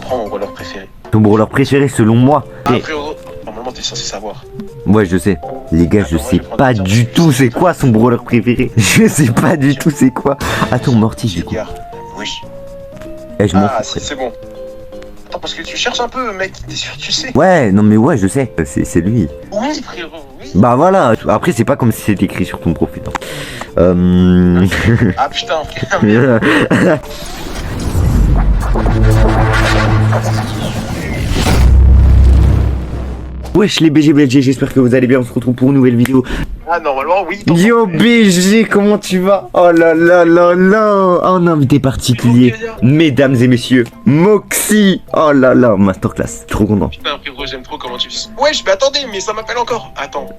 comprends mon brawler préféré. Ton brawler préféré selon moi. Ah frérot, normalement t'es censé savoir. Ouais, je sais. Les gars, je sais pas du tout c'est quoi son brawler préféré. Je sais pas du tout c'est quoi. Attends, Morty, du coup. Oui. Eh, je m'en Ah, fous. c'est bon. Attends, parce que tu cherches un peu, mec. T'es sûr que tu sais? Ouais, non mais ouais, je sais. C'est lui. Oui, frérot, oui. Bah voilà. Après, c'est pas comme si c'était écrit sur ton profil. Ah putain, Wesh les BG, j'espère que vous allez bien, on se retrouve pour une nouvelle vidéo. Ah, normalement, oui. Yo BG, comment tu vas? Oh là là là là. Un invité particulier, mesdames et messieurs, Moxy. Oh là là, masterclass, trop content. Putain, frérot, j'aime trop comment tu dis. Wesh, mais attendez, mais ça m'appelle encore. Attends.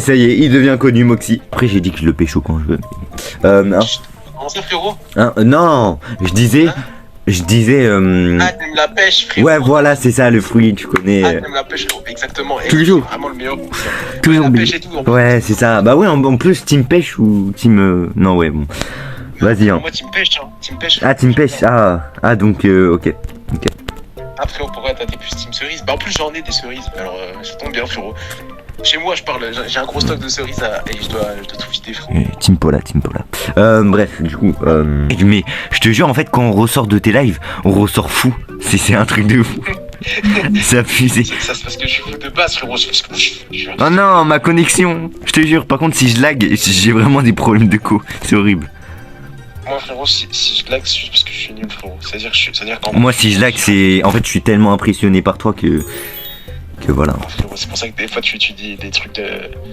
Ça y est, il devient connu, Moxy. Après, j'ai dit que je le pécho quand je veux. Comment ça, frérot? Non, je disais... Ah, t'aimes la pêche, frérot. Ouais, voilà, c'est ça, le fruit, tu connais. Ah, t'aimes la pêche, frérot, exactement. Et Toujours. c'est vraiment le meilleur. Toujours la bien. pêche et tout. En plus. Ouais, c'est ça. Bah ouais, en plus, team pêche ou team... Non, ouais, bon. Vas-y, hein. Moi, team pêche, hein. Team pêche. Ah, team pêche, donc, ok. Ah, frérot, pourquoi t'as des plus team cerises? Bah, en plus, j'en ai des cerises. Alors, ça tombe bien, frérot. Chez moi, j'ai un gros stock de cerises et je dois tout vider, frérot. Team Paula. Bref, du coup, mais je te jure, en fait, quand on ressort de tes lives, on ressort fou. C'est un truc de fou. C'est abusé. Ça, c'est parce que je suis fou de base, frérot. Oh non, ma connexion. Je te jure, par contre, si je lag, j'ai vraiment des problèmes de co. C'est horrible. Moi, frérot, si je lag, c'est juste parce que je suis nul, frérot. C'est-à-dire qu'en moi, si je lag, c'est... En fait, je suis tellement impressionné par toi que voilà. Oh, frérot, c'est pour ça que des fois, tu dis des trucs de...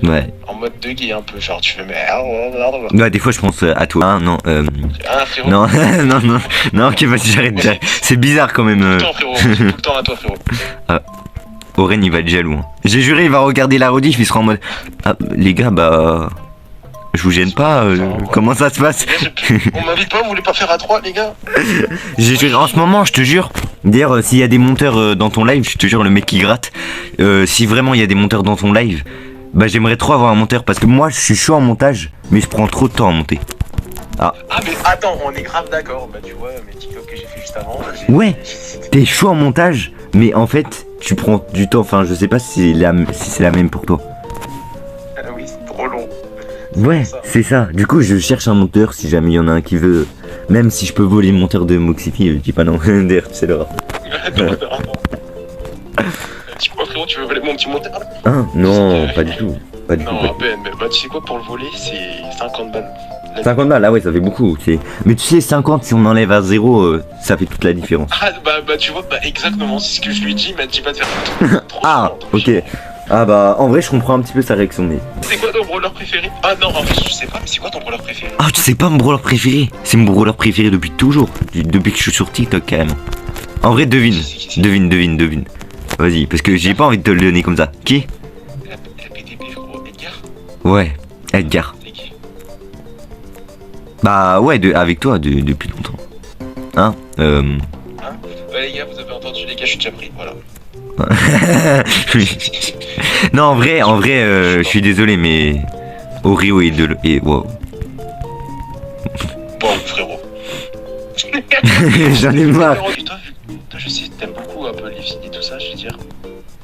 Ouais. En mode de gay, un peu. Genre, tu fais... Mais... Ouais, des fois, je pense à toi. Ah, non, Ah, frérot. Non, non, ok, vas-y, j'arrête. C'est bizarre, quand même. Tout le temps, frérot. Tout le temps à toi, frérot. Oren, il va être jaloux. Hein. J'ai juré, il va regarder la rediff, il sera en mode... Ah, les gars, bah... Je vous gêne pas, comment ça se passe? On m'invite pas, vous voulez pas faire à 3, les gars? En ce moment, je te jure, d'ailleurs, s'il y a des monteurs dans ton live, je te jure, le mec qui gratte, si vraiment il y a des monteurs dans ton live, bah j'aimerais trop avoir un monteur, parce que moi, je suis chaud en montage, mais je prends trop de temps à monter. Ah, mais attends, on est grave d'accord, bah tu vois, mes TikTok que j'ai fait juste avant... Ouais, t'es chaud en montage, mais en fait, tu prends du temps, enfin, je sais pas si c'est la même pour toi. Oui, c'est trop long. Ouais, c'est ça. Du coup, je cherche un monteur si jamais il y en a un qui veut. Même si je peux voler le monteur de Moxifi, je dis pas non. D'ailleurs, c'est le rap. Tu vois, frérot, tu veux voler mon petit monteur? Ah, non, pas du tout. Pas du tout. Non, Ben, mais bah tu sais quoi, pour le voler, c'est 50 balles. 50 balles, ah ouais, ça fait beaucoup. Mais tu sais, 50, si on enlève à 0, ça fait toute la différence. Ah, bah tu vois, bah exactement, c'est ce que je lui dis, il m'a dit pas de faire trop. Ah, ok. Ah bah, en vrai, je comprends un petit peu sa réaction, mais... C'est quoi ton brawler préféré? Ah non, en fait, je sais pas, mais c'est quoi ton brawler préféré? Ah, tu sais pas mon brawler préféré? C'est mon brawler préféré depuis toujours. Depuis que je suis sur TikTok, carrément. En vrai, devine. Vas-y, parce que j'ai pas envie de te le donner comme ça. Qui? La PTP, frérot, Edgar? Ouais, Edgar. Bah ouais, avec toi depuis longtemps. Hein? Ouais, les gars, vous avez entendu, les gars, je suis déjà pris, voilà. Non, en vrai, je suis désolé, mais Oreo et wow. Bon, frérot. J'en ai marre. Et toi, je sais, t'aimes beaucoup un peu les filles et tout ça, je veux dire.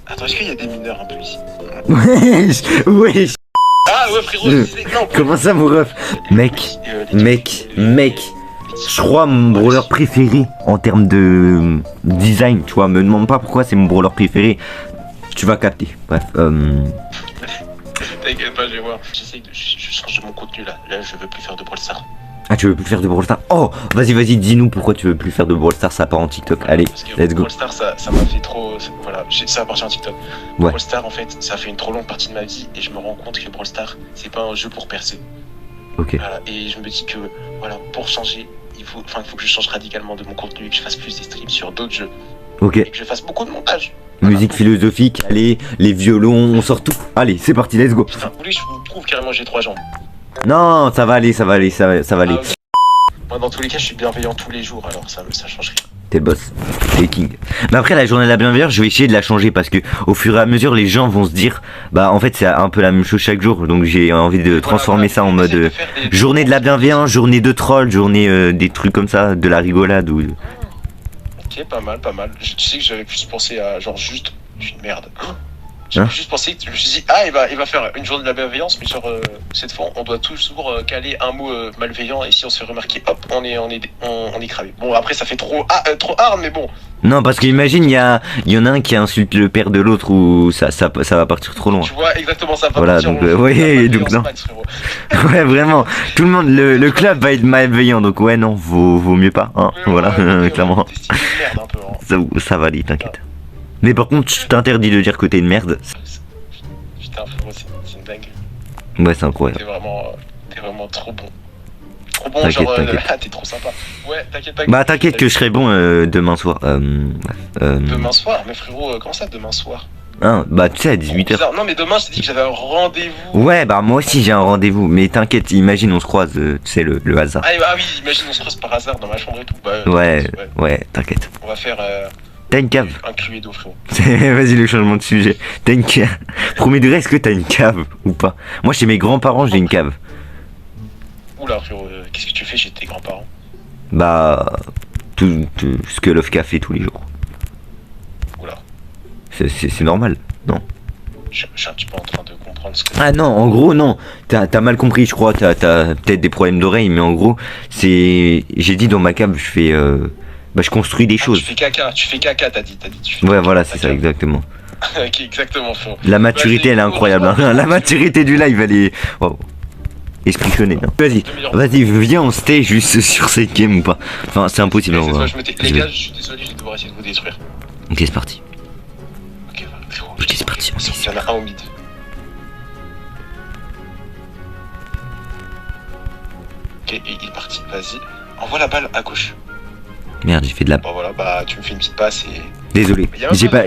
Attends, est-ce qu'il y a des mineurs un peu ici? Wesh. Ah ouais, frérot, je disais, non. Comment ça, mon ref? Mec, je crois mon brawler préféré en termes de design, tu vois, me demande pas pourquoi c'est mon brawler préféré. Tu vas capter, bref. T'inquiète pas, je vais voir. J'essaye de changer mon contenu là. Là, je veux plus faire de Brawl Stars. Ah, tu veux plus faire de Brawl Stars? Oh, vas-y, dis-nous pourquoi tu veux plus faire de Brawl Stars, ça part en TikTok. Allez, parce que let's go. Brawl Stars, ça m'a fait trop. Voilà, ça appartient à TikTok. Ouais. Brawl Stars, en fait, ça fait une trop longue partie de ma vie et je me rends compte que Brawl Stars, c'est pas un jeu pour percer. Ok. Voilà, et je me dis que, voilà, pour changer, il faut que je change radicalement de mon contenu et que je fasse plus des streams sur d'autres jeux. Ok. Et que je fasse beaucoup de montage. Musique philosophique, allez, les violons, on sort tout. Allez, c'est parti, let's go. Putain, vous voulez que je vous prouve carrément j'ai 3 jambes. Non, ça va aller. Ah, ok. Moi, dans tous les cas, je suis bienveillant tous les jours, alors ça change rien. T'es le boss, t'es le king. Mais après, la journée de la bienveillance, je vais essayer de la changer parce que au fur et à mesure, les gens vont se dire, bah en fait, c'est un peu la même chose chaque jour. Donc j'ai envie de transformer ça en mode journée de la bienveillance, journée de troll, journée des trucs comme ça, de la rigolade ou. Ok, Ok, pas mal, pas mal. Tu sais que j'avais plus pensé à genre juste une merde. J'avais juste pensé que je me suis dit, ah, il va faire une journée de la bienveillance, mais genre, cette fois, on doit toujours caler un mot malveillant, et si on se fait remarquer, hop, on est cramé. Bon, après, ça fait trop hard, mais bon. Non, parce qu'imagine, il y en a un qui insulte le père de l'autre ou ça va partir trop loin. Tu vois, exactement, ça va Voilà, partir donc, loin. ouais, donc non. Max, frérot. Ouais, vraiment. Tout le monde, le club va être malveillant, donc ouais, non, vaut mieux pas, hein. Ouais, Voilà, ouais, clairement. t'es stylé de merde, un peu, hein. Ça va aller, t'inquiète. Mais par contre, je t'interdis de dire que t'es une merde. Putain, frérot, c'est une dingue. Ouais, c'est incroyable. T'es vraiment trop bon. Trop bon, T'inquiète, genre, t'inquiète. t'es trop sympa. Ouais, t'inquiète. Bah, t'inquiète que je serai bon demain soir. Demain soir, mais frérot, comment ça demain soir? Hein, bah, tu sais, à 18h. Non, mais demain, je t'ai dit que j'avais un rendez-vous. Ouais, bah, moi aussi j'ai un rendez-vous. Mais t'inquiète, imagine, on se croise, tu sais, le hasard. Ah oui, imagine, on se croise par hasard dans ma chambre et tout. Bah, Ouais, t'inquiète. On va faire T'as une cave. un cluedo, frérot. Vas-y, le changement de sujet. T'as une cave. Premier degré, est-ce que t'as une cave ou pas? Moi, chez mes grands-parents, j'ai une cave. Oula, frérot, qu'est-ce que tu fais chez tes grands-parents? Bah, tout ce que Love fait tous les jours. Oula, C'est normal, non? je suis un petit peu en train de comprendre ce que... Ah non, en gros, non. T'as mal compris, je crois. T'as peut-être des problèmes d'oreille, mais en gros, c'est... J'ai dit dans ma cave, je fais... Bah, je construis des choses. Tu fais caca, t'as dit. Tu fais Ouais, caca, voilà, ta c'est ça, cave. exactement. Ok, exactement, frérot. La maturité, elle est incroyable. Hein. La maturité du live, elle est... Wow. Esprit shonen. Hein. Vas-y, viens, on stay juste sur cette game ou pas. Enfin, c'est impossible. Les On va... gars, je suis désolé, je vais devoir essayer de vous détruire. Ok, c'est parti. Ok, voilà, frérot. Ok, c'est parti. Il y en a un au mid. Ok, il est parti, vas-y. Envoie la balle à gauche. Merde, j'ai fait de la... Bon voilà, bah tu me fais une petite passe et... Désolé.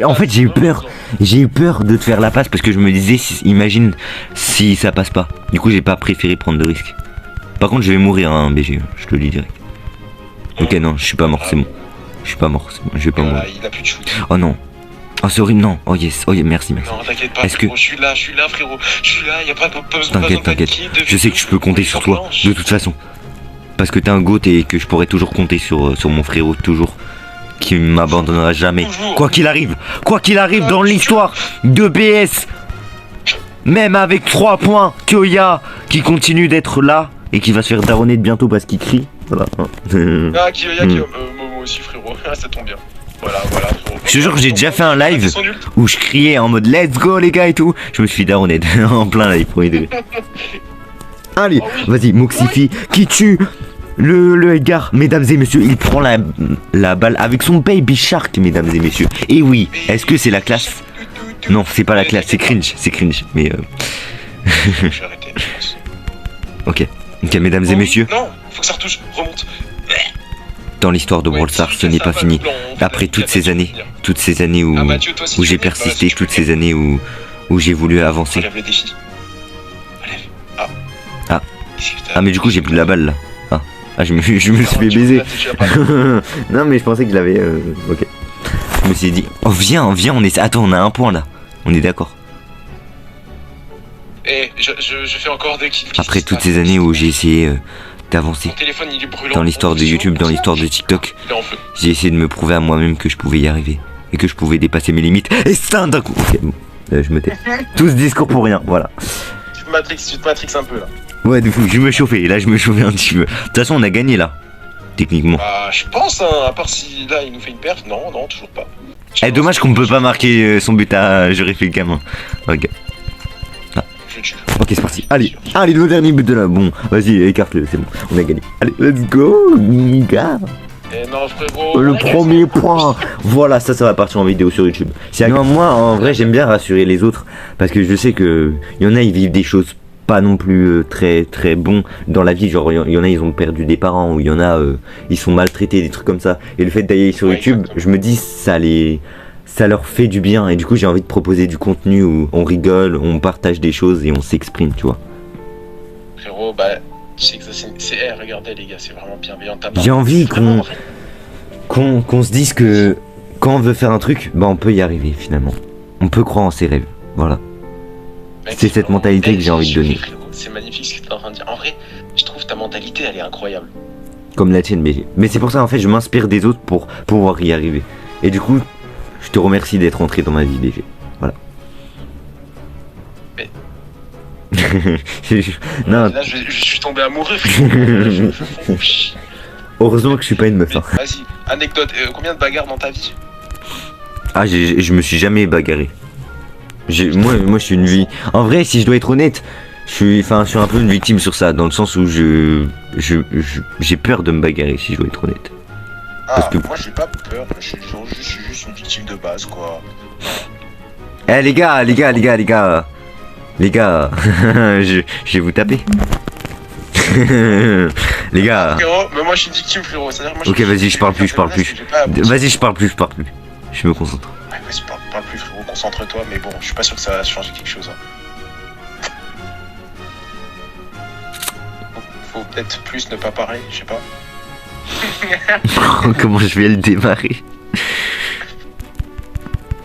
En fait, j'ai eu peur. J'ai eu peur de te faire la passe parce que je me disais, imagine si ça passe pas. Du coup, j'ai pas préféré prendre de risque. Par contre, je vais mourir, hein, BG. Je te le dis direct. Ok, non, je suis pas mort, c'est bon. Je suis pas mort, c'est bon. Je vais pas mourir. Il a plus de shoot. Oh non. Oh, c'est horrible, non. Oh yes, merci. Non, t'inquiète pas, Est-ce que... frérot, je suis là, frérot. Je suis là, y'a pas besoin T'inquiète. Je sais que je peux compter sur toi, de toute façon. Parce que t'es un goat et que je pourrais toujours compter sur mon frérot, toujours. Qui m'abandonnera jamais. Toujours. Quoi qu'il arrive dans l'histoire de BS. Même avec 3 points, Kyoya qui continue d'être là et qui va se faire daronner de bientôt parce qu'il crie. Voilà. Ah, Kyoya, moi aussi, frérot. Ça tombe bien. Voilà, frérot. Je te jure que j'ai déjà fait un live où je criais en mode let's go les gars et tout. Je me suis daronné en plein live. Allez, vas-y, Moxifi qui tue le Edgar, mesdames et messieurs. Il prend la balle avec son baby shark, mesdames et messieurs. Et oui, est-ce que c'est la classe? Non, c'est pas la classe, c'est cringe. Mais Je vais arrêter, je pense. Ok, mesdames et messieurs. Non, faut que ça retouche, remonte. Dans l'histoire de Brawl Stars, ce n'est pas fini. Après toutes ces années où j'ai persisté, toutes ces années où j'ai voulu avancer. Relève le défi. Relève. Ah, mais du coup, j'ai plus la balle là. Ah, je me suis fait baiser. Non, mais je pensais que je l'avais. Ok. Je me suis dit, oh, viens, on est. Attends, on a un point là. On est d'accord. Et je fais encore des kills. Après toutes ces années où j'ai essayé d'avancer Mon téléphone, il est brûlant. dans l'histoire de YouTube, dans l'histoire de TikTok, Il est en feu. j'ai essayé de me prouver à moi-même que je pouvais y arriver et que je pouvais dépasser mes limites. Et ça d'un coup. Ok, bon, je me tais. Tout ce discours pour rien, voilà. Tu te matrix un peu là. Ouais, du coup, je me chauffais. Là, je me chauffais un petit peu. De toute façon, on a gagné là, techniquement. Bah, je pense, hein, à part si là il nous fait une perf. Non, toujours pas. Dommage qu'on peut pas marquer son but à. J'aurais fait le gamin. Ok. Je tue. Ok, c'est parti. Allez, le dernier but de là. Bon, vas-y, écarte-le, c'est bon. On a gagné. Allez, let's go, gars. Eh non, frérot. Le premier point. Voilà, ça va partir en vidéo sur YouTube. Non, moi, en vrai, j'aime bien rassurer les autres parce que je sais que y en a, ils vivent des choses pas non plus très très bons dans la vie. Genre, il y en a, ils ont perdu des parents, ou il y en a, ils sont maltraités, des trucs comme ça. Et le fait d'aller sur YouTube, exactement. je me dis, ça leur fait du bien. Et du coup, j'ai envie de proposer du contenu où on rigole, on partage des choses et on s'exprime, tu vois. Frérot, bah, tu sais que ça c'est. Regardez les gars, c'est vraiment bienveillant. J'ai envie qu'on se dise que quand on veut faire un truc, bah on peut y arriver finalement. On peut croire en ses rêves. Voilà. Mec, C'est cette mentalité que j'ai envie de donner. C'est magnifique ce que tu es en train de dire. En vrai, je trouve ta mentalité, elle est incroyable. Comme la tienne, mais c'est pour ça en fait je m'inspire des autres pour pouvoir y arriver. Et du coup, je te remercie d'être entré dans ma vie, BG. Voilà. Mais- Non, Là, je suis tombé amoureux, frérot. heureusement que je suis pas une meuf. Hein. Vas-y, anecdote, combien de bagarres dans ta vie? Ah, je me suis jamais bagarré. Moi, je suis une vie. En vrai, si je dois être honnête, je suis un peu une victime sur ça, dans le sens où j'ai peur de me bagarrer, si je dois être honnête. Ah, Parce que- moi j'ai pas peur, je suis juste une victime de base, quoi. Eh les gars, je vais vous taper. Les gars. Frérot, mais moi je suis une victime, frérot. C'est-à-dire, moi, Ok, vas-y, je parle plus. Vas-y, je parle plus. Je me concentre. Ouais, vas-y, parle plus, frérot, concentre-toi, mais bon, je suis pas sûr que ça va changer quelque chose. Hein. Faut peut-être plus ne pas parler, je sais pas. Comment je vais le démarrer?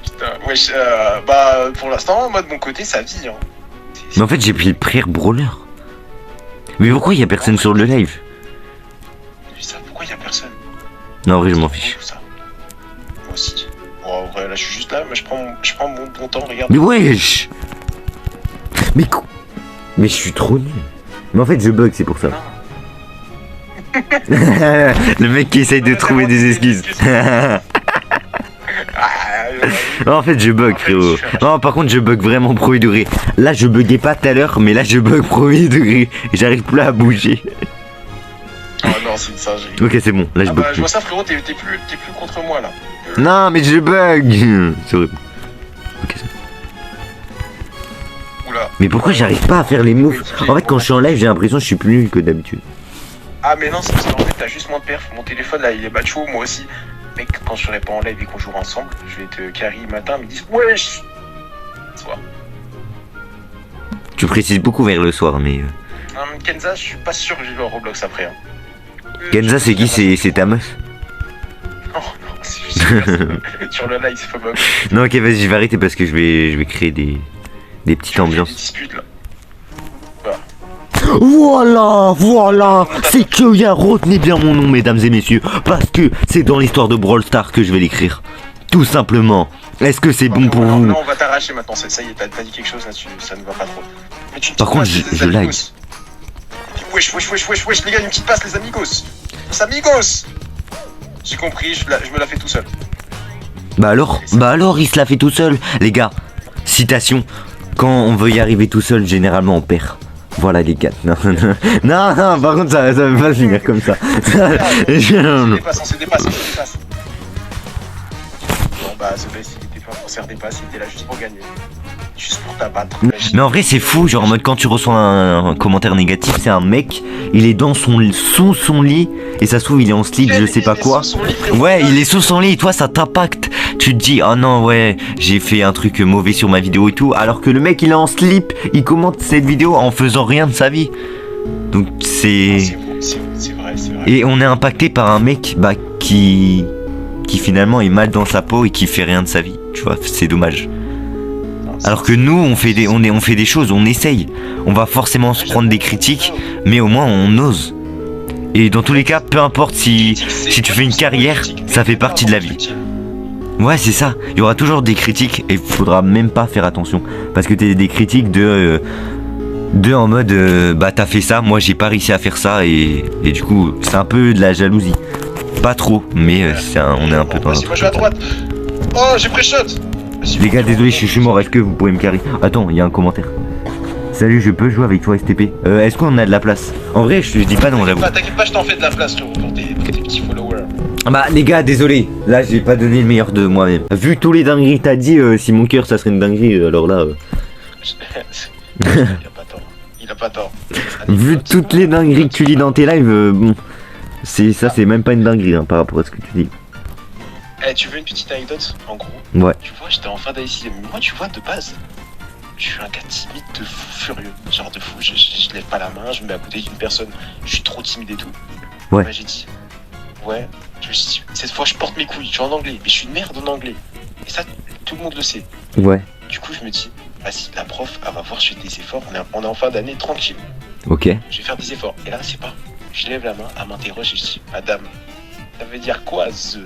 Putain, wesh, bah pour l'instant, moi de mon côté, ça vit. Hein. Mais en fait, j'ai pris le frère brawler. Mais pourquoi il y a personne sur le live? Ça, pourquoi y a personne? Non, en vrai, je m'en fiche. Ça. Moi aussi. Bon, en vrai, là, je suis juste là, mais je prends mon bon temps, regarde. Mais wesh! Mais je suis trop nul. Mais en fait, je bug, c'est pour ça. Non. Le mec qui essaye de trouver des excuses. En fait, je bug, frérot. Non, par contre, je bug vraiment premier degré. Là, je buguais pas tout à l'heure, mais là, je bug premier degré. J'arrive plus à bouger. Oh non, c'est une singerie. Ok, c'est bon. Là, je Ah bug bah, je plus. vois ça, frérot, t'es plus contre moi là. Non, mais je bug. C'est horrible. Ok, c'est bon. Oula. Mais pourquoi j'arrive pas à faire les moves? En fait, quand je suis en live, j'ai l'impression que je suis plus nul que d'habitude. Ah, mais non, c'est parce qu'en fait, t'as juste moins de perf. Mon téléphone là, il est macho, moi aussi. Mec, quand je serai pas en live et qu'on jouera ensemble, je vais te carry matin, ils me disent wesh. Soir. Tu précises beaucoup vers le soir, mais. Non, mais Kenza, je suis pas sûr que je vais au Roblox après. Hein. Kenza, c'est qui? C'est ta meuf? Non, non, c'est juste sur le live, c'est pas bon. Non, ok, vas-y, je vais arrêter parce que je vais créer des petites Des ambiances. disputes là. Voilà, c'est que y a, retenez bien mon nom, mesdames et messieurs, parce que c'est dans l'histoire de Brawl Stars que je vais l'écrire. Tout simplement. Est-ce que c'est bon pour vous? Non, on va t'arracher maintenant, ça y est, t'as dit quelque chose là-dessus, ça ne va pas trop. Mais tu Par contre, je lag. Wesh, les gars, une petite passe, les amigos. Les amigos. J'ai compris, je me la fais tout seul. Bah alors, il se la fait tout seul, les gars. Citation. Quand on veut y arriver tout seul, généralement on perd. Voilà les gars. Non, par contre ça va pas finir comme ça. On se dépasse. Bon bah, ce mec, il était pas pour se faire dépasser, il était là juste pour gagner. Juste pour t'abattre. Mais en vrai c'est fou, genre en mode quand tu reçois un commentaire négatif, c'est un mec, il est dans sous son lit, et ça se trouve il est en slip, je sais pas quoi. Ouais, il est sous son lit, toi ça t'impacte. Tu te dis, ah non ouais, j'ai fait un truc mauvais sur ma vidéo et tout, alors que le mec il est en slip, il commente cette vidéo en faisant rien de sa vie. Donc c'est vrai. Et on est impacté par un mec qui finalement est mal dans sa peau et qui fait rien de sa vie, tu vois, c'est dommage. Alors que nous, on fait des choses, on essaye. On va forcément se prendre des critiques, mais au moins on ose. Et dans tous les cas, peu importe si tu fais une carrière, ça fait partie de la vie. Ouais, c'est ça. Il y aura toujours des critiques et il faudra même pas faire attention. Parce que t'as des critiques de en mode, bah t'as fait ça, moi j'ai pas réussi à faire ça, et du coup, c'est un peu de la jalousie. Pas trop, mais on est un peu dans un Vas-y, moi je vais à droite. Oh, j'ai pré-shot. Les gars, désolé, je suis mort, est-ce que vous pouvez me carrer? Attends, il y a un commentaire. Salut, je peux jouer avec toi STP? Est-ce qu'on a de la place? En vrai, je dis pas non, j'avoue. T'inquiète pas, je t'en fais de la place pour tes petits followers. Bah les gars, désolé, là j'ai pas donné le meilleur de moi-même. Vu tous les dingueries que t'as dit, si mon cœur ça serait une dinguerie, alors là... Il a pas tort. Vu toutes les dingueries que tu lis dans tes lives, bon... c'est même pas une dinguerie hein, par rapport à ce que tu dis. Eh, tu veux une petite anecdote, en gros? Ouais. Tu vois, j'étais en fin d'AIC, mais moi, tu vois, de base, je suis un gars timide de fou furieux. Genre de fou, je lève pas la main, je me mets à côté d'une personne, je suis trop timide et tout. Ouais. Bah, j'ai dit, ouais, je me suis dit, cette fois, je porte mes couilles, je suis en anglais, mais je suis une merde en anglais. Et ça, tout le monde le sait. Ouais. Du coup, je me dis, vas-y, la prof, elle va voir, je fais des efforts, on est en fin d'année, tranquille. Ok. Je vais faire des efforts. Et là, c'est pas. je lève la main, elle m'interroge et je dis, madame, ça veut dire quoi, the?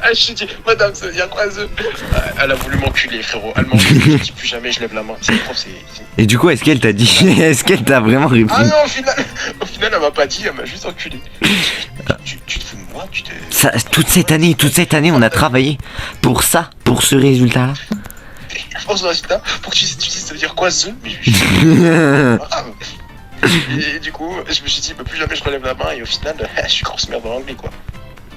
Ah, je dis, madame, ça veut dire quoi, the? Elle a voulu m'enculer, frérot. Elle m'a enculé, je dis plus jamais, je lève la main. C'est le prof, c'est... Et du coup, est-ce qu'elle t'a dit? Est-ce qu'elle t'a vraiment répondu? Ah non, au final, elle m'a pas dit, elle m'a juste enculé. Tu te fous de moi, tu te... Ça, toute cette année, on a travaillé pour ça, pour ce résultat-là. Je pense au résultat, pour que tu dises ça veut dire quoi, the? Mais je... Et du coup, je me suis dit, bah, plus jamais je relève la main, et au final, je suis grosse merde dans l'anglais, quoi.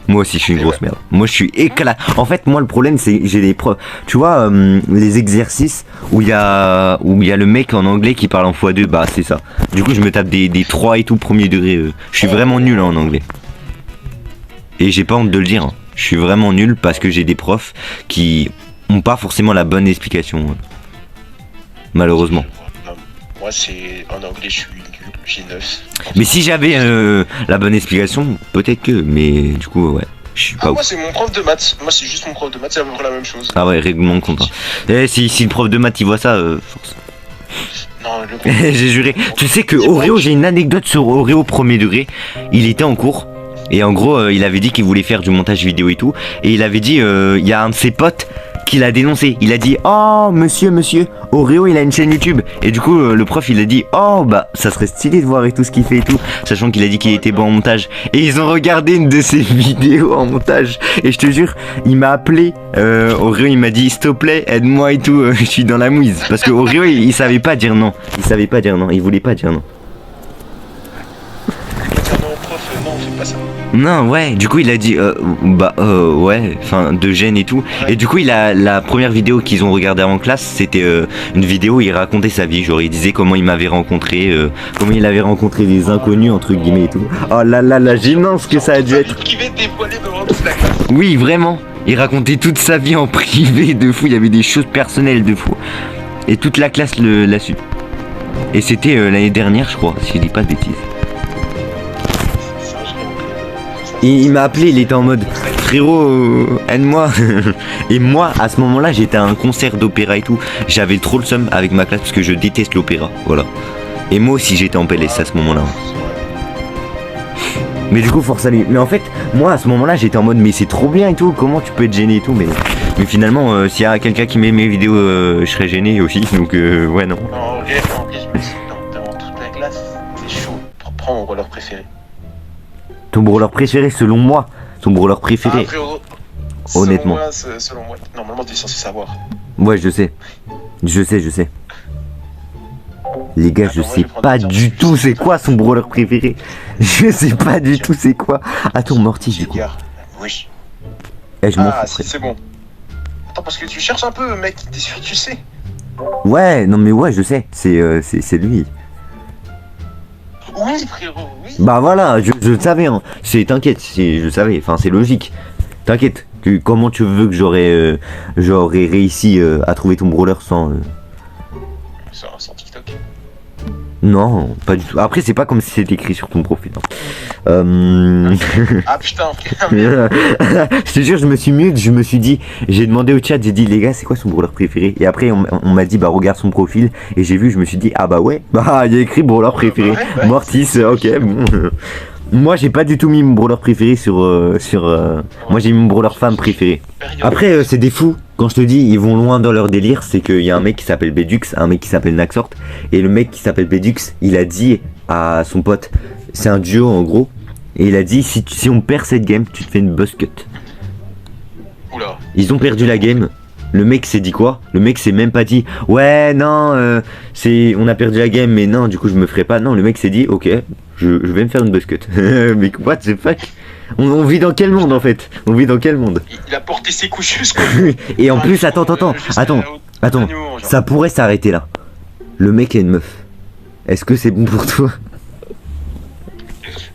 Moi aussi, je suis une grosse merde. Moi, je suis éclat. En fait, moi, le problème, c'est que j'ai des preuves. Tu vois, les exercices où il y a le mec en anglais qui parle en x2, bah, c'est ça. Du coup, je me tape des 3 et tout, premier degré. Je suis vraiment nul en anglais. Et j'ai pas honte de le dire. Hein. Je suis vraiment nul parce que j'ai des profs qui ont pas forcément la bonne explication. Malheureusement. Moi, c'est en anglais, je suis nul. J'ai 9. Mais si j'avais la bonne explication, peut-être que. Mais du coup, ouais. Je suis pas moi, c'est mon prof de maths. Moi, c'est juste mon prof de maths, c'est à peu près la même chose. Ah ouais, règlement de compte. Hein. Et si le prof de maths il voit ça, force. Non, le j'ai juré. Tu sais que Oreo, j'ai une anecdote sur Oreo premier degré. Il était en cours. Et en gros, il avait dit qu'il voulait faire du montage vidéo et tout. Et il avait dit, il y a un de ses potes qui l'a dénoncé. Il a dit, oh monsieur, Oreo il a une chaîne YouTube. Et du coup, le prof il a dit, oh bah ça serait stylé de voir et tout ce qu'il fait et tout. Sachant qu'il a dit qu'il était bon en montage. Et ils ont regardé une de ses vidéos en montage. Et je te jure, il m'a appelé. Oreo il m'a dit, s'il te plaît, aide-moi et tout. Je suis dans la mouise. Parce que Oreo il savait pas dire non. Il voulait pas dire non. Non, on fait pas ça. Non, ouais, du coup il a dit ouais, enfin de gêne et tout. Ouais. Et du coup la première vidéo qu'ils ont regardée en classe, c'était une vidéo où il racontait sa vie, genre il disait comment il m'avait rencontré, comment il avait rencontré des inconnus entre guillemets et tout. Oh là là, la gênance que ça a dû être. Privé dévoilé devant toute la classe. Oui, vraiment. Il racontait toute sa vie en privé de fou, il y avait des choses personnelles de fou. Et toute la classe l'a su. Et c'était l'année dernière, je crois, si je dis pas de bêtises. Il m'a appelé, il était en mode frérot, aide-moi. Et moi, à ce moment-là, j'étais à un concert d'opéra et tout. J'avais trop le seum avec ma classe parce que je déteste l'opéra. Voilà. Et moi aussi, j'étais en PLS à ce moment-là. Mais du coup, force à lui. Mais en fait, moi, à ce moment-là, j'étais en mode mais c'est trop bien et tout. Comment tu peux être gêné et tout. Mais finalement, s'il y a quelqu'un qui met mes vidéos, je serais gêné aussi. Donc, ouais, non. Non, ok, je me dis, non, devant toute la classe, c'est chaud. Prends mon roller préféré. Ton brawler préféré selon moi. Ton brawler préféré. Ah, frérot, honnêtement. Selon moi, normalement t'es censé savoir. Ouais, je sais. Les gars, je sais pas du tout c'est quoi son brawler préféré. Je sais pas du tout c'est quoi. Attends, Morty, du coup. Oui. Eh, je m'en fous. Ah, si, c'est bon. Attends, parce que tu cherches un peu, mec. T'es sûr que tu sais? Ouais, non mais ouais, je sais. C'est lui. Oui, frérot, oui. Bah voilà, je le savais, hein. T'inquiète, je le savais, enfin c'est logique. T'inquiète, comment tu veux que j'aurais réussi à trouver ton brawler sans TikTok? Non, pas du tout. Après, c'est pas comme si c'était écrit sur ton profil. Ah putain, je te jure, je me suis mute, je me suis dit, j'ai demandé au chat, j'ai dit les gars, c'est quoi son brawler préféré? Et après, on m'a dit, bah regarde son profil. Et j'ai vu, je me suis dit, ah bah ouais, bah il y a écrit brawler préféré. Ouais, Mortis, ok, bon. Moi, j'ai pas du tout mis mon brawler préféré sur. Moi, j'ai mis mon brawler femme préféré. Après, c'est des fous. Quand je te dis, ils vont loin dans leur délire, c'est qu'il y a un mec qui s'appelle Bedux, un mec qui s'appelle Naxort. Et le mec qui s'appelle Bedux, il a dit à son pote, c'est un duo en gros. Et il a dit, si on perd cette game, tu te fais une buzz cut. Oula. Ils ont perdu la game. Le mec s'est dit quoi? Le mec s'est même pas dit ouais non on a perdu la game mais non du coup je me ferai pas. Non, le mec s'est dit ok je vais me faire une buzz cut. Mais what the fuck, on vit dans quel monde en fait? On vit dans quel monde? Il a porté ses couches jusqu'au Et en plus attends, ça pourrait s'arrêter là. Le mec est une meuf. Est-ce que c'est bon pour toi?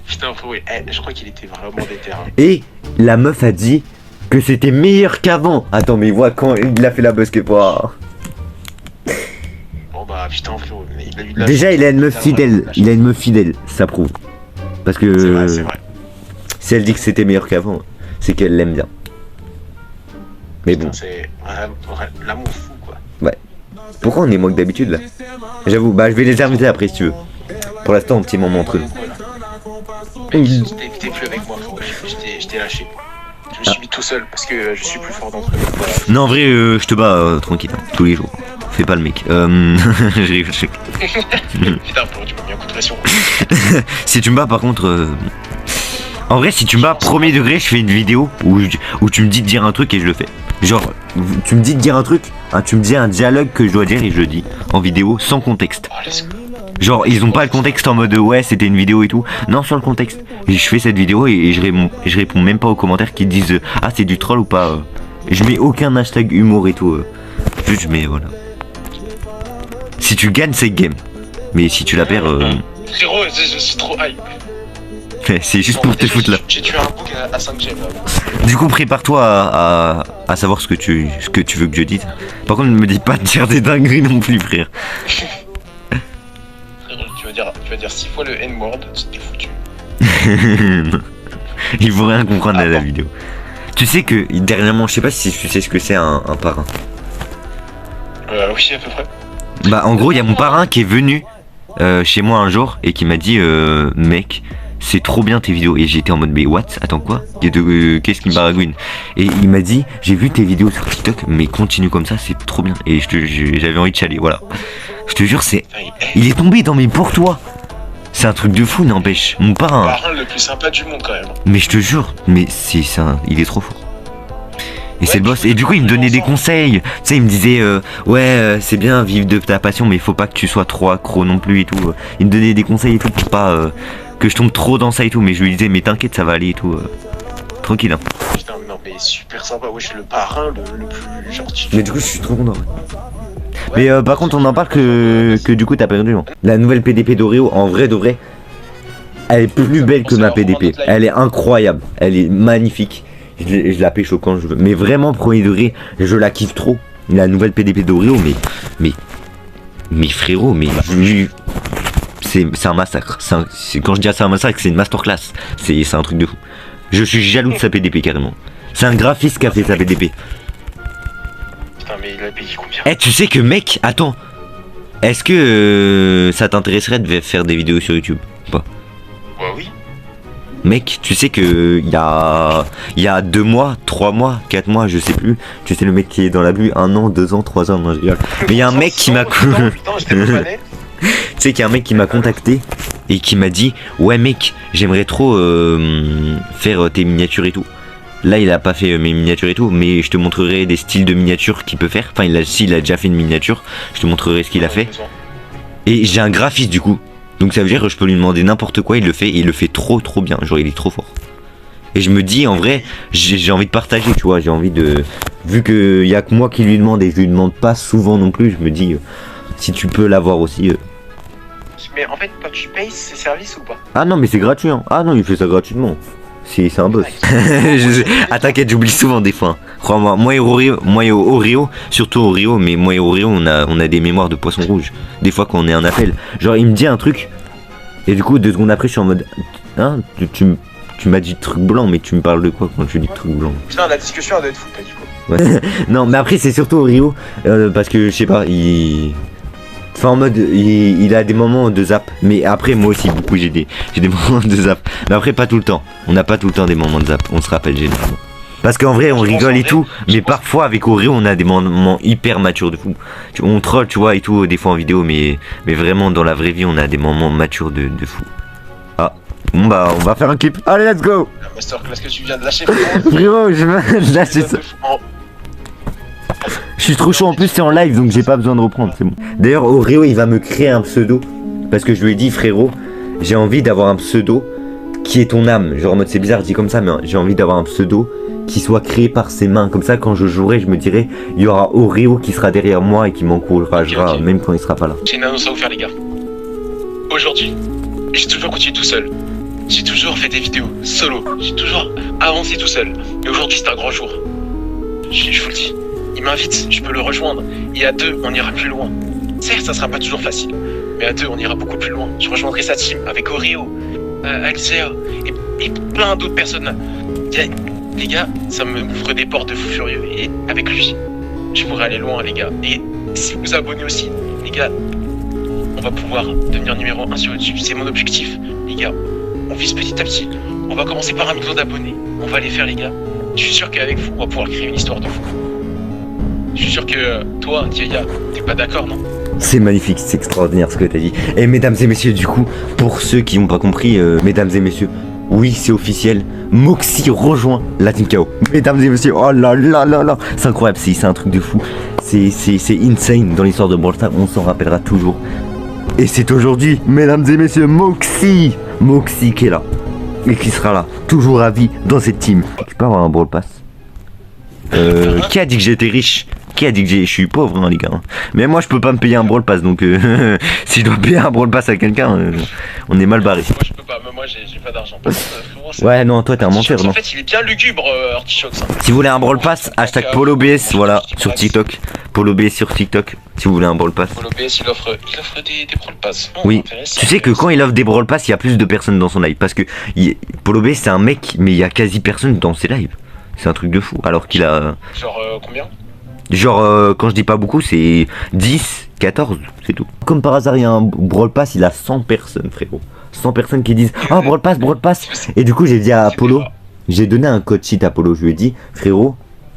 Putain, oui. Je crois qu'il était vraiment déter. Et la meuf a dit que c'était meilleur qu'avant. Attends, mais vois quand il a fait la buzz que quoi. Bon bah putain, frérot, il a eu de la déjà il a une meuf fidèle. Il a une meuf fidèle, ça prouve. Parce que c'est vrai. Si elle dit que c'était meilleur qu'avant, c'est qu'elle l'aime bien. Mais putain, bon. C'est l'amour fou quoi. Ouais. Pourquoi on est moins que d'habitude là? J'avoue, bah je vais les inviter après si tu veux. Pour l'instant, un petit moment entre eux. Mec, t'es plus avec moi, frérot. Je t'ai lâché. Je me suis mis tout seul parce que je suis plus fort d'entre eux. Voilà. Non, en vrai, je te bats tranquille, tous les jours. Fais pas le mec. Je rigole. Putain, frérot, tu m'as mis un coup de pression. Si tu me bats, par contre. En vrai, si tu me bats premier degré, je fais une vidéo où tu me dis de dire un truc et je le fais. Genre, tu me dis de dire un truc, hein, tu me dis un dialogue que je dois dire et je le dis en vidéo sans contexte. Oh, let's go. Genre, ils ont pas le contexte en mode ouais, c'était une vidéo et tout. Non, sur le contexte. Et je fais cette vidéo et je réponds même pas aux commentaires qui disent ah, c'est du troll ou pas. Je mets aucun hashtag humour et tout. Juste, je mets voilà. Si tu gagnes, c'est game. Mais si tu la perds. Frérot, je suis trop hype. C'est juste pour te foutre là. J'ai tué un bouc à 5 gemmes là. Du coup, prépare-toi à savoir ce que tu veux que je dise. Par contre, ne me dis pas de dire des dingueries non plus, frère. Frérot, tu vas dire 6 fois le N-word, c'était foutu. Il faut rien comprendre à la vidéo. Tu sais que dernièrement, je sais pas si tu sais ce que c'est un parrain. Oui, à peu près. Bah, en gros, il y a mon parrain qui est venu chez moi un jour et qui m'a dit mec, c'est trop bien tes vidéos. Et j'étais en mode mais what? Attends quoi? Qu'est-ce qui me baragouine? Et il m'a dit j'ai vu tes vidéos sur TikTok, mais continue comme ça, c'est trop bien. Et j'avais envie de chialer, voilà. Je te jure, il est tombé dans mes pour toi. C'est un truc de fou, n'empêche. Mon parrain. Le parrain le plus sympa du monde quand même. Mais je te jure, mais il est trop fort. Et c'est le boss. Et du coup, il me donnait des conseils. Tu sais, il me disait c'est bien vivre de ta passion, mais il faut pas que tu sois trop accro non plus et tout. Il me donnait des conseils et tout pour pas que je tombe trop dans ça et tout. Mais je lui disais mais t'inquiète, ça va aller et tout. Tranquille. Hein. Putain, non mais super sympa. Ouais, je suis le parrain le plus gentil. Mais du coup, je suis trop content. Mais par contre, on en parle que du coup t'as perdu. Hein. La nouvelle PDP d'Oreo, en vrai de vrai, elle est plus belle que ma PDP. Elle est incroyable. Elle est magnifique. Je la pêche quand je veux. Mais vraiment, premier degré, je la kiffe trop. La nouvelle PDP d'Oreo, mais frérot, c'est un massacre. Quand je dis c'est un massacre, c'est une masterclass. C'est un truc de fou. Je suis jaloux de sa PDP carrément. C'est un graphiste qui a fait sa PDP. Putain, mais il a payé combien? Eh, tu sais que mec, attends. Est-ce que ça t'intéresserait de faire des vidéos sur YouTube ou pas? Ouais, oui. Mec, tu sais que il y a 2 mois, 3 mois, 4 mois, je sais plus. Tu sais le mec qui est dans la bulle 1 an, 2 ans, 3 ans, non je rigole. Mais il y a un mec qui m'a tu sais qu'il y a un mec qui m'a contacté et qui m'a dit ouais mec, j'aimerais trop faire tes miniatures et tout. Là il a pas fait mes miniatures et tout, mais je te montrerai des styles de miniatures qu'il peut faire. Enfin il a déjà fait une miniature, je te montrerai ce qu'il a fait. Et j'ai un graphiste du coup. Donc ça veut dire que je peux lui demander n'importe quoi, il le fait et il le fait trop bien, genre il est trop fort. Et je me dis en vrai, j'ai envie de partager, tu vois, j'ai envie de... Vu qu'il y a que moi qui lui demande et je lui demande pas souvent non plus, je me dis si tu peux l'avoir aussi. Mais en fait, quand tu payes ses services ou pas? Ah non mais c'est gratuit hein. Ah non il fait ça gratuitement. C'est un boss. Ah t'inquiète, j'oublie souvent des fois. Hein. Crois-moi, moi et Oreo, surtout Oreo, mais moi et Oreo on a des mémoires de poisson rouge. Des fois quand on est un appel, genre il me dit un truc et du coup 2 secondes après je suis en mode hein tu m'as dit truc blanc, mais tu me parles de quoi quand tu dis truc blanc? Putain, la discussion elle doit être fou là du coup. Ouais. Non mais après c'est surtout Oreo parce que je sais pas, enfin en mode il a des moments de zap, mais après moi aussi beaucoup j'ai des moments de zap, mais après pas tout le temps, on n'a pas tout le temps des moments de zap, on se rappelle généralement. Parce qu'en vrai on rigole et tout, mais parfois avec Oreo on a des moments hyper matures de fou. On troll tu vois et tout des fois en vidéo, mais vraiment dans la vraie vie on a des moments matures de fou. Ah bon bah on va faire un clip, allez let's go. La masterclass que tu viens de lâcher frérot, je vais lâcher ça. Je suis trop chaud, en plus c'est en live donc j'ai pas besoin de reprendre, c'est bon. D'ailleurs Oreo il va me créer un pseudo parce que je lui ai dit frérot, j'ai envie d'avoir un pseudo qui est ton âme. Genre en mode c'est bizarre dit comme ça, mais j'ai envie d'avoir un pseudo qui soit créé par ses mains. Comme ça quand je jouerai je me dirai il y aura Oreo qui sera derrière moi et qui m'encouragera okay. Même quand il sera pas là. J'ai une annonce à vous faire les gars. Aujourd'hui, j'ai toujours continué tout seul. J'ai toujours fait des vidéos solo. J'ai toujours avancé tout seul. Et aujourd'hui c'est un grand jour. Je vous le dis. Il m'invite, je peux le rejoindre. Et à 2, on ira plus loin. Certes, ça sera pas toujours facile, mais à 2, on ira beaucoup plus loin. Je rejoindrai sa team avec Oreo, Alcea et plein d'autres personnes. Les gars, ça m'ouvre des portes de fou furieux. Et avec lui, je pourrais aller loin, les gars. Et si vous vous abonnez aussi, les gars, on va pouvoir devenir numéro 1 sur YouTube. C'est mon objectif, les gars. On vise petit à petit. On va commencer par 1 million d'abonnés. On va les faire, les gars. Je suis sûr qu'avec vous, on va pouvoir créer une histoire de fou. Je suis sûr que toi, Thierry, t'es pas d'accord, non? C'est magnifique, c'est extraordinaire ce que t'as dit. Et mesdames et messieurs, du coup, pour ceux qui n'ont pas compris, mesdames et messieurs, oui, c'est officiel. Moxie rejoint la Team KO. Mesdames et messieurs, oh là là là là. C'est incroyable, c'est un truc de fou. C'est insane dans l'histoire de Brawl Stars, on s'en rappellera toujours. Et c'est aujourd'hui, mesdames et messieurs, Moxie qui est là. Et qui sera là, toujours à vie dans cette team. Tu peux avoir un Brawl Pass. Qui a dit que j'étais riche? Qui a dit que je suis pauvre, hein, les gars? Mais moi, je peux pas me payer un Brawl Pass, donc si je dois payer un Brawl Pass à quelqu'un, on est mal barré. Moi, je peux pas, mais moi, j'ai pas d'argent. Ouais, non, toi, t'es un menteur, non? En fait, il est bien lugubre, Artichoke. Si vous voulez un Brawl Pass, hashtag PoloBS, voilà, sur TikTok. PoloBS sur TikTok, si vous voulez un Brawl Pass. PoloBS, il offre des Brawl Pass. Oh, oui, tu sais que quand il offre des Brawl Pass, il y a plus de personnes dans son live. Parce que PoloBS, c'est un mec, mais il y a quasi personne dans ses lives. C'est un truc de fou, alors qu'il a... Genre, combien? Genre, quand je dis pas beaucoup, c'est 10, 14, c'est tout. Comme par hasard, il y a un Brawl Pass, il a 100 personnes, frérot. 100 personnes qui disent « Oh, Brawl Pass, Brawl Pass !» Et du coup, j'ai dit à Apollo, j'ai donné un code cheat à Apollo, je lui ai dit « Frérot,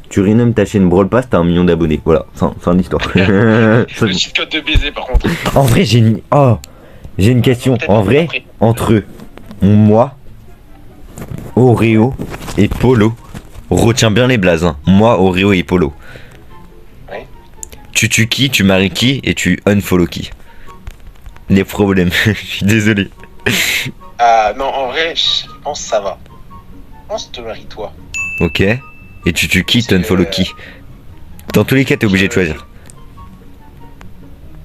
tu renommes ta chaîne Brawl Pass, t'as 1 million d'abonnés. » Voilà, fin d'histoire. Le cheat code de baiser, par contre. En vrai, j'ai une question. En vrai, entre moi, Oreo et Polo, retiens bien les blazes, hein. Moi, Oreo et Polo. Tu tues qui, tu maries qui et tu unfollow qui? Les problèmes, je suis désolé. Ah non, en vrai, je pense que ça va. Je pense que te maries toi. Ok. Et tu tues qui, tu unfollow qui? Dans tous les cas, t'es obligé de choisir.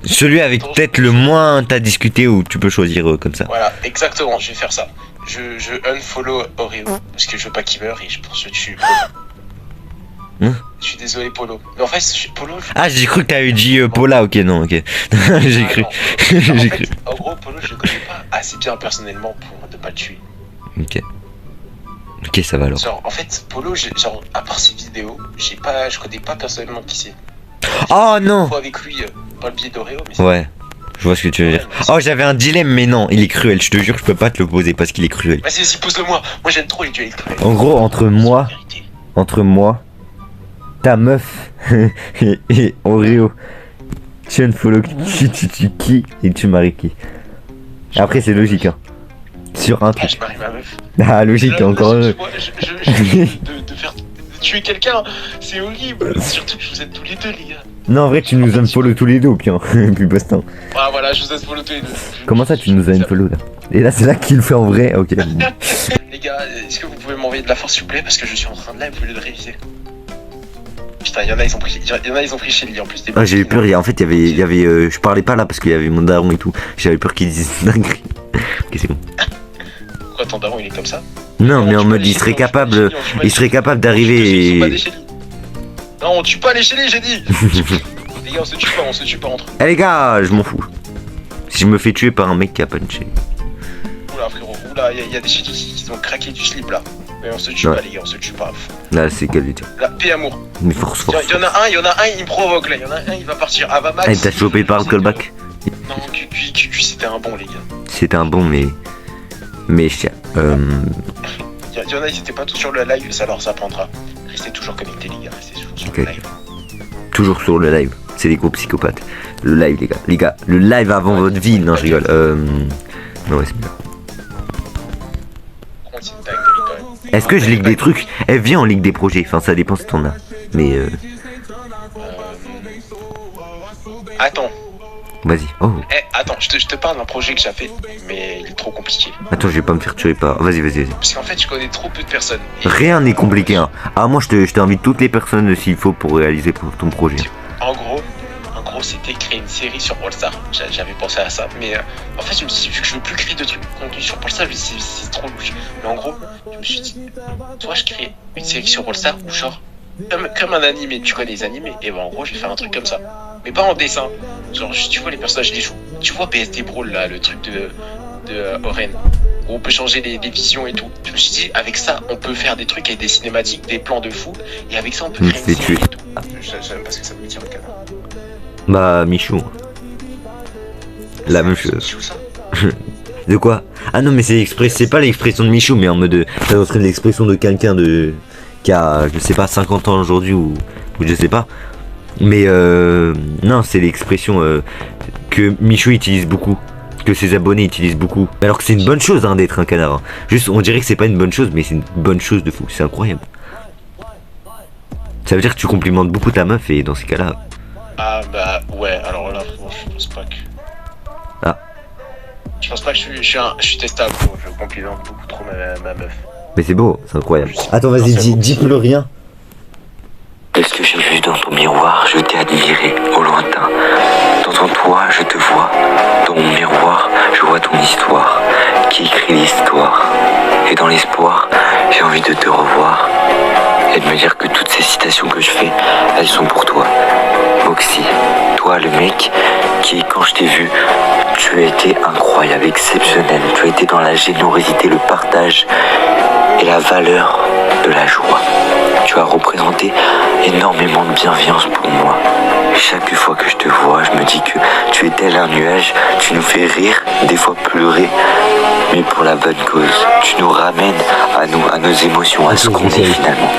Celui avec peut-être le moins t'as discuté ou tu peux choisir comme ça. Voilà, exactement, je vais faire ça. Je unfollow Oreo parce que je veux pas qu'il meure et je pense que tu... Hein? Je suis désolé, Polo. Mais en fait, Polo. Ah, j'ai cru que t'avais dit Paula, ok, non, ok. J'ai cru. J'ai cru. En gros, Polo, je le connais pas assez bien personnellement pour ne pas le tuer. Ok. Ok, ça va alors. Genre, en fait, Polo, genre, à part ses vidéos, je connais pas personnellement qui c'est. Oh non! Une fois avec lui, par le biais d'Oreo, mais ouais. Je vois ce que tu veux dire. Oh, j'avais un dilemme, mais non, il est cruel. Je te jure, je peux pas te le poser parce qu'il est cruel. Vas-y, pose-le moi. Moi, j'aime trop les duels cruels. En gros, entre moi, ta meuf et Oreo, tu unfollow qui et tu maries qui. Après, c'est logique, hein. Sur un truc. Je marie ma meuf. Ah, logique, encore un. De tuer quelqu'un, c'est horrible. Surtout que vous êtes tous les deux, les gars. Non, en vrai, tu nous unfollow tous les deux, bien. Puis basta. Ah, voilà, je vous unfollow tous les deux. Comment ça, tu nous unfollow là? Et là, c'est là qu'il le fait en vrai, ok. Les gars, est-ce que vous pouvez m'envoyer de la force, s'il vous plaît? Parce que je suis en train de live au lieu de réviser. Putain, il y en a, ils ont pris chez lui en plus. Ah, j'ai eu peur, en fait, il y avait je parlais pas là parce qu'il y avait mon daron et tout. J'avais peur qu'il dise dinguerie. Ok, c'est bon. Pourquoi ton daron il est comme ça? Non, mais en mode, il serait capable d'arriver et... Non, on tue pas les chélis, j'ai dit. Les gars, on se tue pas entre eux. Eh les gars, je m'en fous. Si je me fais tuer par un mec qui a punché. Oula, frérot, oula, il y a des chélis qui ont craqué du slip là. Mais on se tue pas, les gars, on se tue pas. Là, c'est qualité. Là, paix amour. Mais force. Il y en a un, il me provoque là. Il y en a un, il va partir. Ah, va Max. Eh, t'as chopé par le callback? Non, QQ, c'était un bon, les gars. C'était un bon, mais. Mais chien. Il y en a, ils étaient pas tous sur le live, ça leur s'apprendra. Restez toujours connectés, les gars. Restez toujours sur le live. Toujours sur le live. C'est des gros psychopathes. Le live, les gars. Les gars, le live avant votre vie. Non, je rigole. Non, ouais, c'est bien. Est-ce que je ligue des trucs? Eh, viens, on ligue des projets. Enfin, ça dépend si t'en as. Mais Attends. Vas-y. Oh. Eh, attends, je te parle d'un projet que j'ai fait, mais il est trop compliqué. Attends, je vais pas me faire tuer par... Vas-y. Parce qu'en fait, je connais trop peu de personnes. Rien n'est compliqué, hein. Ah, moi, je t'invite toutes les personnes s'il faut pour réaliser ton projet. En gros, c'était créer une série sur Brawl Stars. J'avais pensé à ça, mais en fait, je me suis dit, vu que je veux plus créer de trucs contenu sur Brawl Stars, je me suis dit, c'est trop louche. Mais en gros, je me suis dit, toi, je crée une série sur Brawl Stars où genre, comme un animé, tu connais les animés, et ben en gros, je vais faire un truc comme ça. Mais pas en dessin. Genre, tu vois les personnages, les jouent. Tu vois BSD Brawl là, le truc de Oren, où on peut changer les visions et tout. Je me suis dit, avec ça, on peut faire des trucs avec des cinématiques, des plans de fou, et avec ça, on peut créer une série et tout. J'aime pas ce que ça veut dire, le canard. Bah, Michou. La même C'est chose. Michou, ça. De quoi? Ah non mais c'est pas l'expression de Michou, mais en mode ça doit être l'expression de quelqu'un de qui a je sais pas 50 ans aujourd'hui ou je sais pas. Mais non, c'est l'expression que Michou utilise beaucoup, que ses abonnés utilisent beaucoup. Alors que c'est une bonne chose hein, d'être un canard. Hein. Juste on dirait que c'est pas une bonne chose, mais c'est une bonne chose de fou, c'est incroyable. Ça veut dire que tu complimentes beaucoup ta meuf et dans ces cas-là. Ah bah ouais, alors là, franchement, je pense pas que. Ah. Je pense pas que je suis testable, quoi. Je complimente beaucoup trop ma meuf. Mais c'est beau, c'est incroyable. Attends, vas-y, dis plus rien. Est-ce que j'ai vu dans ton miroir, je t'ai admiré au lointain. Dans ton toit, je te vois. Dans mon miroir, je vois ton histoire. Qui écrit l'histoire. Et dans l'espoir, j'ai envie de te revoir. Et de me dire que toutes ces citations que je fais, elles sont pour toi. Moxie, toi le mec qui, quand je t'ai vu, tu as été incroyable, exceptionnel. Tu as été dans la générosité, le partage et la valeur de la joie. Tu as représenté énormément de bienveillance pour moi. Chaque fois que je te vois, je me dis que tu es tel un nuage, tu nous fais rire, des fois pleurer, mais pour la bonne cause. Tu nous ramènes à nos émotions, à ce qu'on est finalement.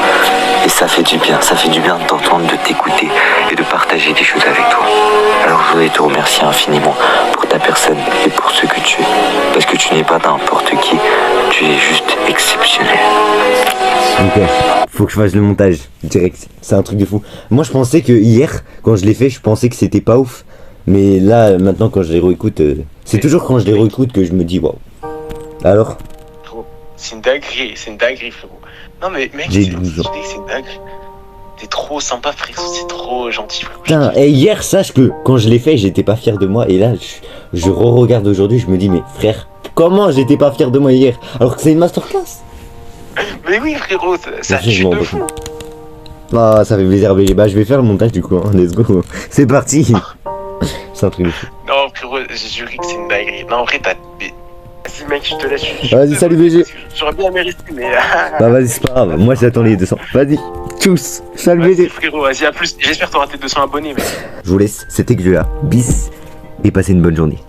Et ça fait du bien de t'entendre, de t'écouter et de partager des choses avec toi. Alors je voudrais te remercier infiniment pour ta personne et pour ce que tu es. Parce que tu n'es pas n'importe qui, tu es juste exceptionnel. Ok, faut que je fasse le montage direct, c'est un truc de fou. Moi je pensais que hier, quand je l'ai fait, je pensais que c'était pas ouf. Mais là, maintenant quand je les réécoute, c'est toujours quand je les réécoute que je me dis waouh. Alors C'est une dinguerie, frérot. Non mais mec, J'ai c'est 12 ans. une dinguerie. T'es trop sympa, frérot, c'est trop gentil, frérot. Putain, et hier, sache que quand je l'ai fait, j'étais pas fier de moi. Et là, je re-regarde aujourd'hui, je me dis, mais frère, comment j'étais pas fier de moi hier alors que c'est une masterclass? Mais oui, frérot, ça Merci, je chute m'en de rends fou. Ah, ça fait plaisir, BG. Bah, je vais faire le montage du coup, hein. Let's go. C'est parti. C'est un truc de fou. Non, frérot, j'ai juré que c'est une dinguerie. Non, en vrai, mais... Vas-y, mec, je te laisse. Vas-y, salut, BG. J'aurais bien mérité, mais. Bah, vas-y, c'est pas grave. Moi, j'attends les 200. Vas-y. Tchuss. Salut, Vas-y, BG. frérot, vas-y, à plus. J'espère que t'auras tes 200 abonnés, mec. Je vous laisse. C'était que là. Bis. Et passez une bonne journée.